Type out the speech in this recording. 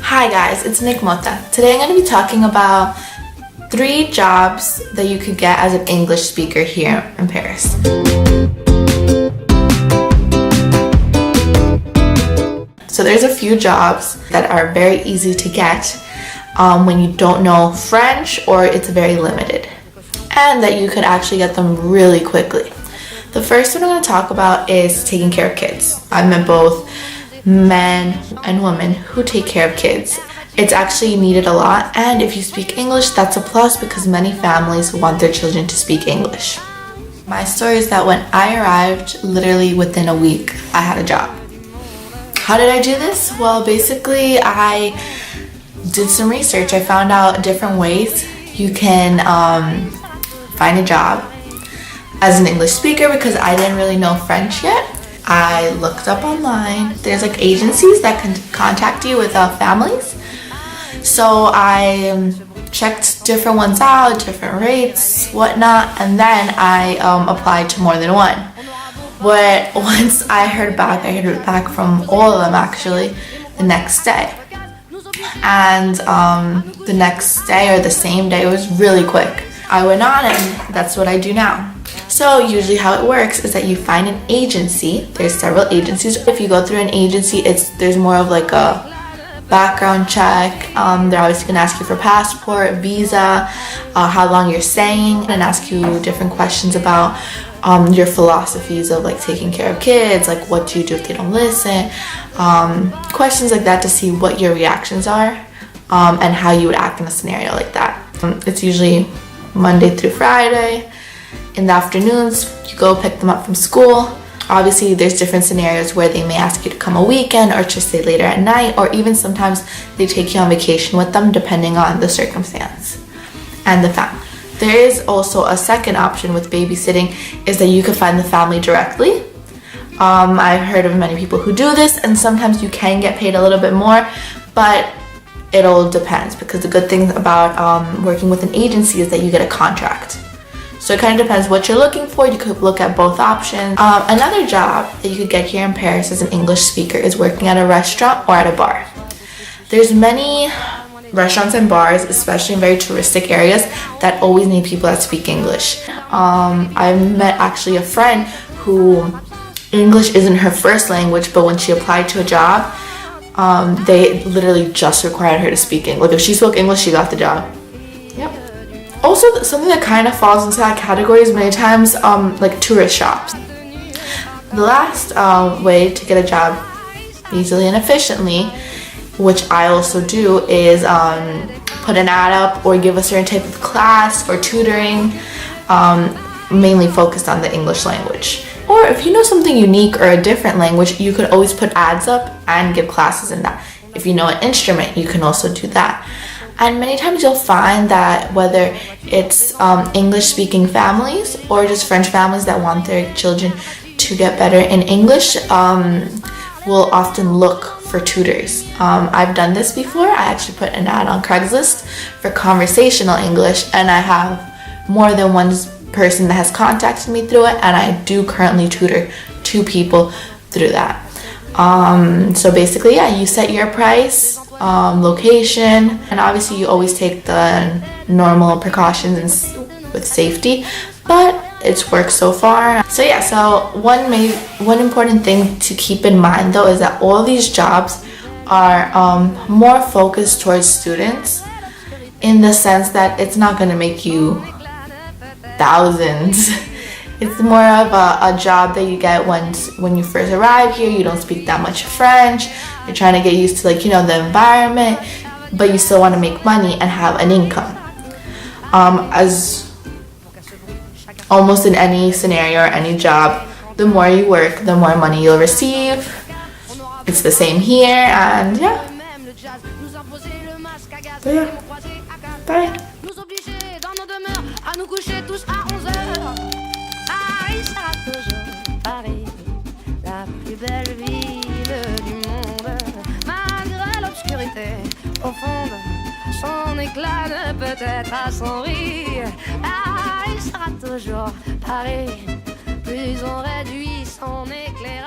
Hi guys, it's Nick Mota. Today I'm going to be talking about 3 jobs that you could get as an English speaker here in Paris. So there's a few jobs that are very easy to get when you don't know French or it's very limited, and that you could actually get them really quickly. The first one I'm going to talk about is taking care of kids. I've met both men and women who take care of kids. It's actually needed a lot, and if you speak English, that's a plus because many families want their children to speak English. My story is that when I arrived, literally within a week, I had a job. How did I do this? Well, basically, I did some research. I found out different ways you can find a job as an English speaker because I didn't really know French yet. I looked up online. There's like agencies that can contact you with families. So I checked different ones out, different rates, whatnot, and then I applied to more than one. But once I heard back from all of them actually the next day. And the next day or the same day, it was really quick. I went on and that's what I do now. So usually how it works is that you find an agency. There's several agencies. If you go through an agency, there's more of like a background check. They're always going to ask you for passport, visa, how long you're staying, and ask you different questions about your philosophies of like taking care of kids, like what do you do if they don't listen, questions like that to see what your reactions are and how you would act in a scenario like that. It's usually Monday through Friday. In the afternoons, you go pick them up from school. Obviously, there's different scenarios where they may ask you to come a weekend or to stay later at night, or even sometimes they take you on vacation with them depending on the circumstance and the family. There is also a second option with babysitting, is that you can find the family directly. I've heard of many people who do this, and sometimes you can get paid a little bit more, but it all depends because the good thing about working with an agency is that you get a contract. So it kind of depends what you're looking for. You could look at both options. Another job that you could get here in Paris as an English speaker is working at a restaurant or at a bar. There's many restaurants and bars, especially in very touristic areas, that always need people that speak English. I met actually a friend who English isn't her first language, but when she applied to a job, they literally just required her to speak English. Like if she spoke English, she got the job. Yep. Also, something that kind of falls into that category is many times like tourist shops. The last way to get a job easily and efficiently, which I also do, is put an ad up or give a certain type of class or tutoring, mainly focused on the English language. Or if you know something unique or a different language, you could always put ads up and give classes in that. If you know an instrument, you can also do that. And many times you'll find that whether it's English-speaking families or just French families that want their children to get better in English will often look for tutors. I've done this before. I actually put an ad on Craigslist for conversational English, and I have more than one person that has contacted me through it, and I do currently tutor 2 people through that. So basically, yeah, you set your price, location, and obviously you always take the normal precautions with safety, but it's worked so far. So yeah, so one important thing to keep in mind though is that all these jobs are more focused towards students, in the sense that it's not going to make you thousands. It's more of a job that you get when you first arrive here. You don't speak that much French. You're trying to get used to the environment, but you still want to make money and have an income. As almost in any scenario or any job, the more you work, the more money you'll receive. It's the same here, and yeah. But yeah. Bye. Belle ville du monde, malgré l'obscurité profonde, son éclat ne peut être à son rire. Ah, il sera toujours Paris, plus on réduit son éclairage.